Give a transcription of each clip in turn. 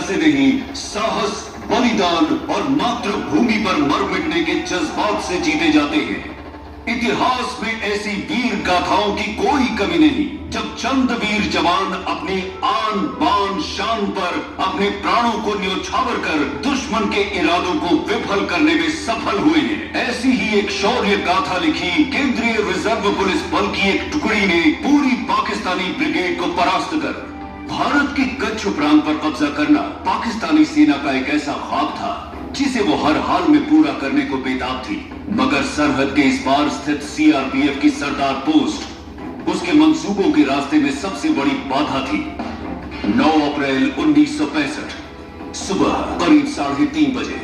से नहीं, साहस, बलिदान और मातृभूमि पर मर मिटने के जज्बात से जीते जाते हैं। इतिहास में ऐसी वीर गाथाओं की कोई कमी नहीं, जब चंद वीर जवान अपनी आन बान शान पर अपने प्राणों को न्योछावर कर दुश्मन के इरादों को विफल करने में सफल हुए हैं। ऐसी ही एक शौर्य गाथा लिखी केंद्रीय रिजर्व पुलिस बल की एक टुकड़ी ने पूरी पाकिस्तानी ब्रिगेड को परास्त कर भारत के कच्छ प्रांत पर कब्जा करना पाकिस्तानी सेना का एक ऐसा ख्वाब था जिसे वो हर हाल में पूरा करने को बेताब थी। मगर सरहद के इस पार स्थित सीआरपीएफ की सरदार पोस्ट उसके मंसूबों के रास्ते में सबसे बड़ी बाधा थी। 9 अप्रैल 1965 सुबह करीब 3:30 बजे,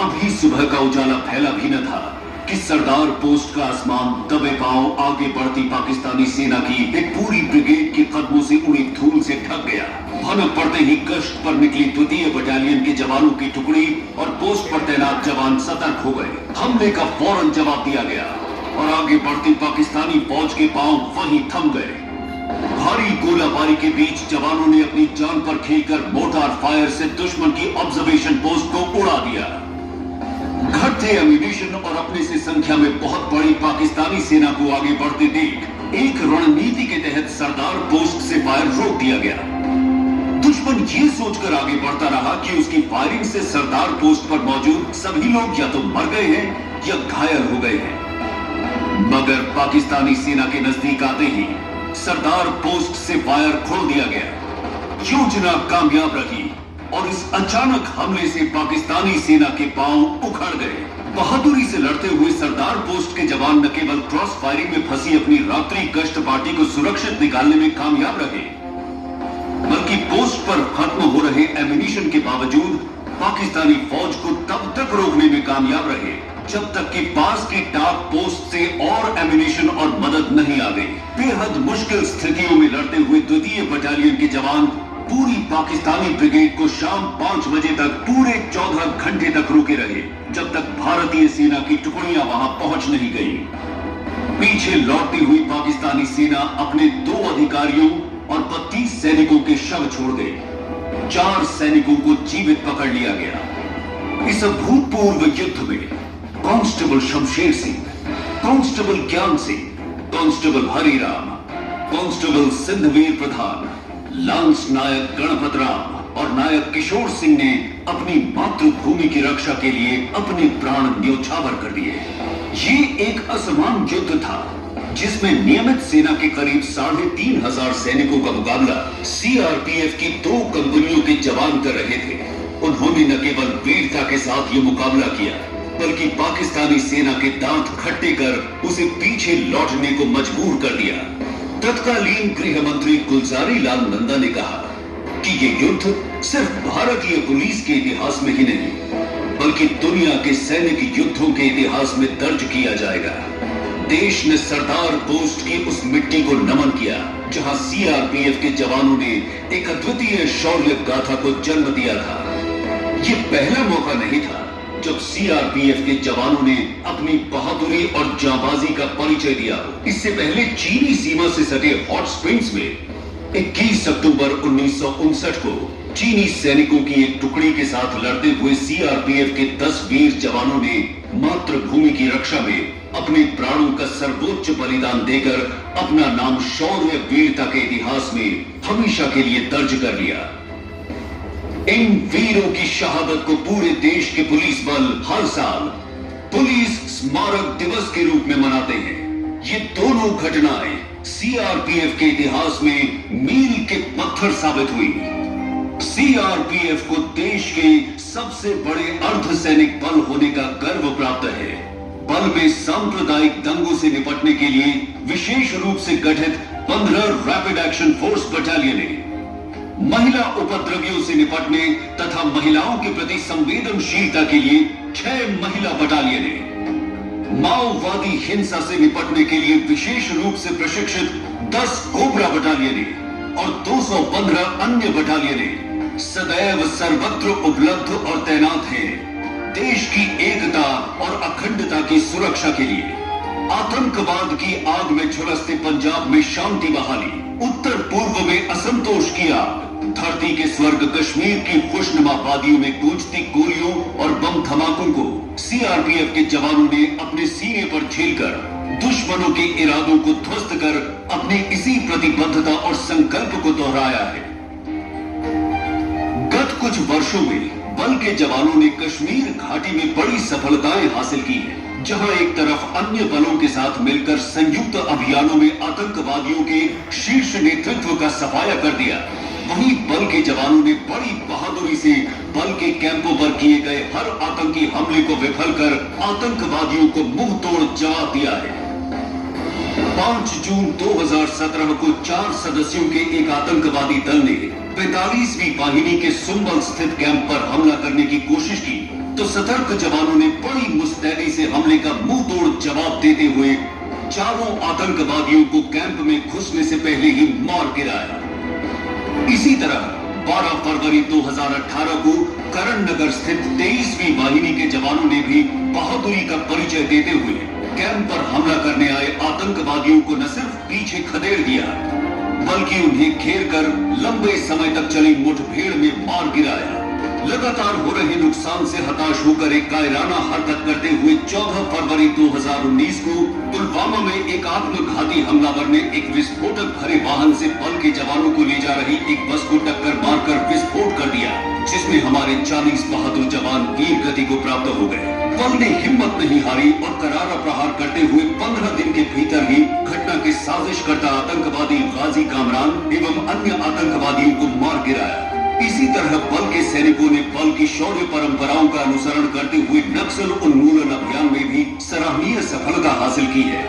अभी सुबह का उजाला फैला भी न था कि सरदार पोस्ट का आसमान दबे पांव आगे बढ़ती पाकिस्तानी सेना की एक पूरी ब्रिगेड के कदमों से उड़ी धूल से ढक गया। भनक पड़ते ही गश्त पर निकली 2वीं बटालियन के जवानों की टुकड़ी और पोस्ट पर तैनात जवान सतर्क हो गए। हमले का फौरन जवाब दिया गया और आगे बढ़ती पाकिस्तानी फौज के पांव वहीं थम गए। भारी गोलाबारी के बीच जवानों ने अपनी जान पर खेलकर मोर्टार फायर से दुश्मन की ऑब्जर्वेशन पोस्ट को उड़ा दिया। घटते एम्यूनिशन और अपने से संख्या में बहुत बड़ी पाकिस्तानी सेना को आगे बढ़ते देख एक रणनीति के तहत सरदार पोस्ट से फायर रोक दिया गया। दुश्मन ये सोचकर आगे बढ़ता रहा कि उसकी फायरिंग से सरदार पोस्ट पर मौजूद सभी लोग या तो मर गए हैं या घायल हो गए हैं। मगर पाकिस्तानी सेना के नजदीक आते ही सरदार पोस्ट से फायर खोल दिया गया। योजना कामयाब रही और इस अचानक हमले से पाकिस्तानी सेना के पांव उखड़ गए। बहादुरी से लड़ते हुए सरदार पोस्ट के जवान न केवल क्रॉस फायरिंग में फंसी अपनी रात्रि गश्त पार्टी को सुरक्षित निकालने में कामयाब रहे, बल्कि पोस्ट पर खत्म हो रहे एम्यूनिशन के बावजूद पाकिस्तानी फौज को तब तक रोकने में कामयाब रहे जब तक कि पास की टाप पोस्ट से और एम्यूनिशन और मदद नहीं आ गई। बेहद मुश्किल स्थितियों में लड़ते हुए 2वीं बटालियन के जवान पूरी पाकिस्तानी ब्रिगेड को शाम 5 बजे तक पूरे 14 घंटे तक रोके रहे, जब तक भारतीय सेना की टुकड़ियां वहां पहुंच नहीं गई। पीछे लौटती हुई पाकिस्तानी सेना अपने 2 अधिकारियों और 32 सैनिकों के शव छोड़ गई। 4 सैनिकों को जीवित पकड़ लिया गया। इस अभूतपूर्व युद्ध में कांस्टेबल शमशेर सिंह, कांस्टेबल ज्ञान सिंह, कांस्टेबल हरिराम, कांस्टेबल सिंधवीर प्रधान, लांस नायक गणपत राम और नायक किशोर सिंह ने अपनी मातृभूमि की रक्षा के लिए अपने प्राण न्योछावर कर दिए। ये एक असमान युद्ध था जिसमें नियमित सेना के करीब 3500 सैनिकों का मुकाबला सीआरपीएफ की 2 कंपनियों के जवान कर रहे थे। उन्होंने न केवल वीरता के साथ ये मुकाबला किया, बल्कि पाकिस्तानी सेना के दांत खट्टे कर उसे पीछे लौटने को मजबूर कर दिया। तत्कालीन गृह मंत्री गुलजारी लाल नंदा ने कहा कि ये युद्ध सिर्फ भारतीय पुलिस के इतिहास में ही नहीं, बल्कि दुनिया के सैनिक युद्धों के इतिहास में दर्ज किया जाएगा। देश ने सरदार पोस्ट की उस मिट्टी को नमन किया जहां सीआरपीएफ के जवानों ने एक अद्वितीय शौर्य गाथा को जन्म दिया था। ये पहला मौका नहीं था जब सीआरपीएफ के जवानों ने अपनी बहादुरी और जांबाजी का परिचय दिया। इससे पहले चीनी सीमा से सटे हॉट स्प्रिंग्स में 21 अक्टूबर 1959 को चीनी सैनिकों की एक टुकड़ी के साथ लड़ते हुए सीआरपीएफ के 10 वीर जवानों ने मातृभूमि की रक्षा में अपने प्राणों का सर्वोच्च बलिदान देकर अपना नाम शौर्य वीरता के इतिहास में हमेशा के लिए दर्ज कर लिया। इन वीरों की शहादत को पूरे देश के पुलिस बल हर साल पुलिस स्मारक दिवस के रूप में मनाते हैं। ये दोनों घटनाएं सीआरपीएफ के इतिहास में मील के पत्थर साबित हुई। सीआरपीएफ को देश के सबसे बड़े अर्धसैनिक बल होने का गर्व प्राप्त है। बल में सांप्रदायिक दंगों से निपटने के लिए विशेष रूप से गठित 15 रैपिड एक्शन फोर्स बटालियनें, महिला उपद्रवियों से निपटने तथा महिलाओं के प्रति संवेदनशीलता के लिए 6 महिला बटालियनें, माओवादी हिंसा से निपटने के लिए विशेष रूप से प्रशिक्षित 10 कोबरा बटालियनें और 215 अन्य बटालियनें सदैव सर्वत्र उपलब्ध और तैनात हैं देश की एकता और अखंडता की सुरक्षा के लिए। आतंकवाद की आग में झुलसते पंजाब में शांति बहाली, उत्तर पूर्व में असंतोष की आग, धरती के स्वर्ग कश्मीर की खुशनुमा वादियों में गूंजती गोलियों और बम धमाकों को सीआरपीएफ के जवानों ने अपने सीने पर झेलकर दुश्मनों के इरादों को ध्वस्त कर अपनी इसी प्रतिबद्धता और संकल्प को दोहराया है। गत कुछ वर्षों में बल के जवानों ने कश्मीर घाटी में बड़ी सफलताएं हासिल की है। जहां एक तरफ अन्य बलों के साथ मिलकर संयुक्त अभियानों में आतंकवादियों के शीर्ष नेतृत्व का सफाया कर दिया, वहीं बल के जवानों ने बड़ी बहादुरी से बल के कैंपों पर किए गए हर आतंकी हमले को विफल कर आतंकवादियों को मुंह तोड़ जवाब दिया है। 5 जून 2017 को 4 सदस्यों के एक आतंकवादी दल ने 45वीं वाहिनी के सुंबल स्थित कैंप पर हमला करने की कोशिश की, तो सतर्क जवानों ने बड़ी मुस्तैदी से हमले का मुंह तोड़ जवाब देते हुए चारों आतंकवादियों को कैंप में घुसने से पहले ही मार गिराया। इसी तरह 12 फरवरी 2018 को करण नगर स्थित 23वीं वाहिनी के जवानों ने भी बहादुरी का परिचय देते हुए कैंप पर हमला करने आए आतंकवादियों को न सिर्फ पीछे खदेड़ दिया, बल्कि उन्हें घेर कर लंबे समय तक चली मुठभेड़ में मार गिराया। लगातार हो रहे नुकसान से हताश होकर एक कायराना हरकत करते हुए 14 फरवरी 2019 को पुलवामा में एक आत्मघाती हमलावर ने एक विस्फोटक भरे वाहन से बल के जवानों को ले जा रही एक बस को टक्कर मारकर विस्फोट कर दिया, जिसमें हमारे 40 बहादुर जवान वीर गति को प्राप्त हो गए। बल ने हिम्मत नहीं हारी और करारा प्रहार करते हुए 15 दिन के भीतर ही घटना के साजिश करता आतंकवादी गाजी कामरान एवं अन्य आतंकवादियों को मार गिराया। इसी तरह बल के सैनिकों ने बल की शौर्य परंपराओं का अनुसरण करते हुए नक्सल उन्मूलन अभियान में भी सराहनीय सफलता हासिल की है।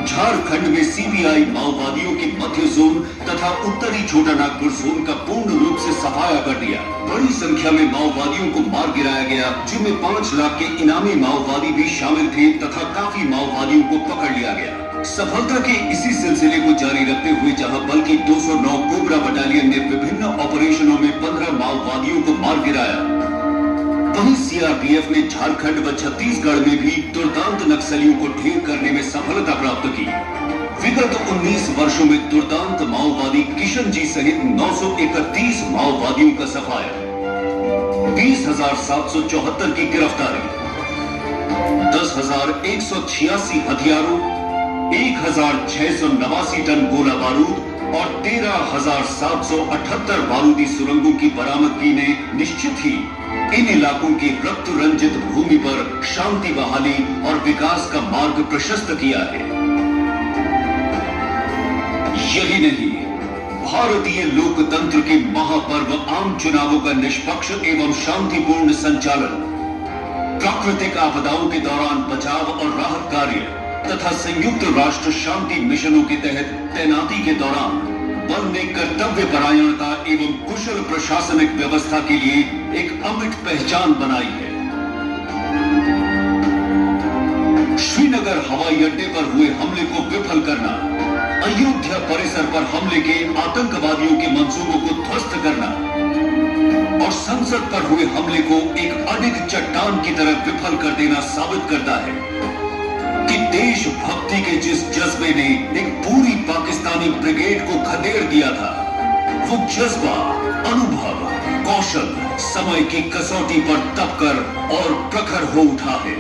झारखंड में सीबीआई माओवादियों के मध्य जोन तथा उत्तरी छोटा नागपुर जोन का पूर्ण रूप से सफाया कर दिया। बड़ी संख्या में माओवादियों को मार गिराया गया, जिनमें 5 लाख के इनामी माओवादी भी शामिल थे तथा काफी माओवादियों को पकड़ लिया गया। सफलता के इसी सिलसिले को जारी रखते हुए जहां बल की 209 कोबरा बटालियन ने विभिन्न ऑपरेशनों में 15 माओवादियों को मार गिराया, वहीं सीआरपीएफ ने झारखंड व छत्तीसगढ़ में भी दुर्दांत नक्सलियों को ढेर करने में सफलता प्राप्त की। विगत 19 वर्षों में दुर्दांत माओवादी किशन जी सहित 931 माओवादियों का सफाया, 20,774 की गिरफ्तारी, 10,186 हथियारों, 1,689 टन गोला बारूद और 13,778 बारूदी सुरंगों की बरामदगी ने निश्चित ही इन इलाकों की रक्त रंजित भूमि पर शांति बहाली और विकास का मार्ग प्रशस्त किया है। यही नहीं, भारतीय लोकतंत्र के महापर्व आम चुनावों का निष्पक्ष एवं शांतिपूर्ण संचालन, प्राकृतिक आपदाओं के दौरान बचाव और राहत कार्य तथा संयुक्त राष्ट्र शांति मिशनों के तहत तैनाती के दौरान बल ने कर्तव्य परायणता एवं कुशल प्रशासनिक व्यवस्था के लिए एक अमिट पहचान बनाई है। श्रीनगर हवाई अड्डे पर हुए हमले को विफल करना, अयोध्या परिसर पर हमले के आतंकवादियों के मंसूबों को ध्वस्त करना और संसद पर हुए हमले को एक अडिग चट्टान की तरह विफल कर देना साबित करता है कि देशभक्ति के जिस जज्बे ने एक पूरी पाकिस्तानी ब्रिगेड को खदेड़ दिया था, वो जज्बा, अनुभव, कौशल समय की कसौटी पर तपकर और प्रखर हो उठा है।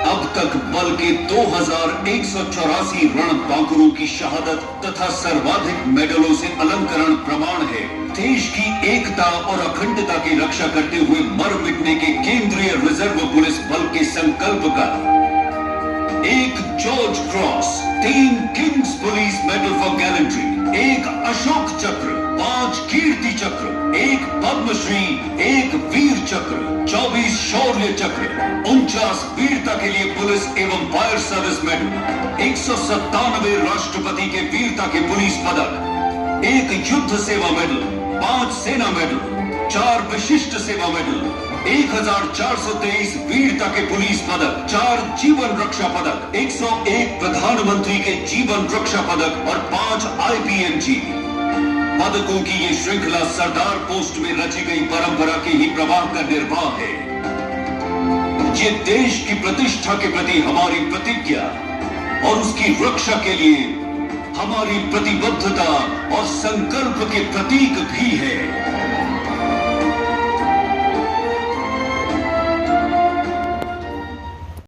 अब तक बल के 2184 रणबांकुरों की शहादत तथा सर्वाधिक मेडलों से अलंकरण प्रमाण है देश की एकता और अखंडता की रक्षा करते हुए मर मिटने के केंद्रीय रिजर्व पुलिस बल के संकल्प का। 1 George cross, 3 Kings police medal for gallantry, 1 Ashok चक्र, 5 कीर्ति चक्र, 1 पद्मश्री, 1 वीर चक्र, 24 शौर्य चक्र, 49 वीरता के लिए पुलिस एवं फायर सर्विस मेडल, 197 राष्ट्रपति के वीरता के पुलिस पदक, 1 युद्ध सेवा मेडल, 5 सेना मेडल, 4 विशिष्ट सेवा मेडल, 1423 वीरता के पुलिस पदक, 4 जीवन रक्षा पदक, 101 प्रधानमंत्री के जीवन रक्षा पदक और 5 IPMG पदकों की ये श्रृंखला सरदार पोस्ट में रची गई परंपरा के ही प्रवाह का निर्वाह है। ये देश की प्रतिष्ठा के प्रति हमारी प्रतिज्ञा और उसकी रक्षा के लिए हमारी प्रतिबद्धता और संकल्प के प्रतीक भी है।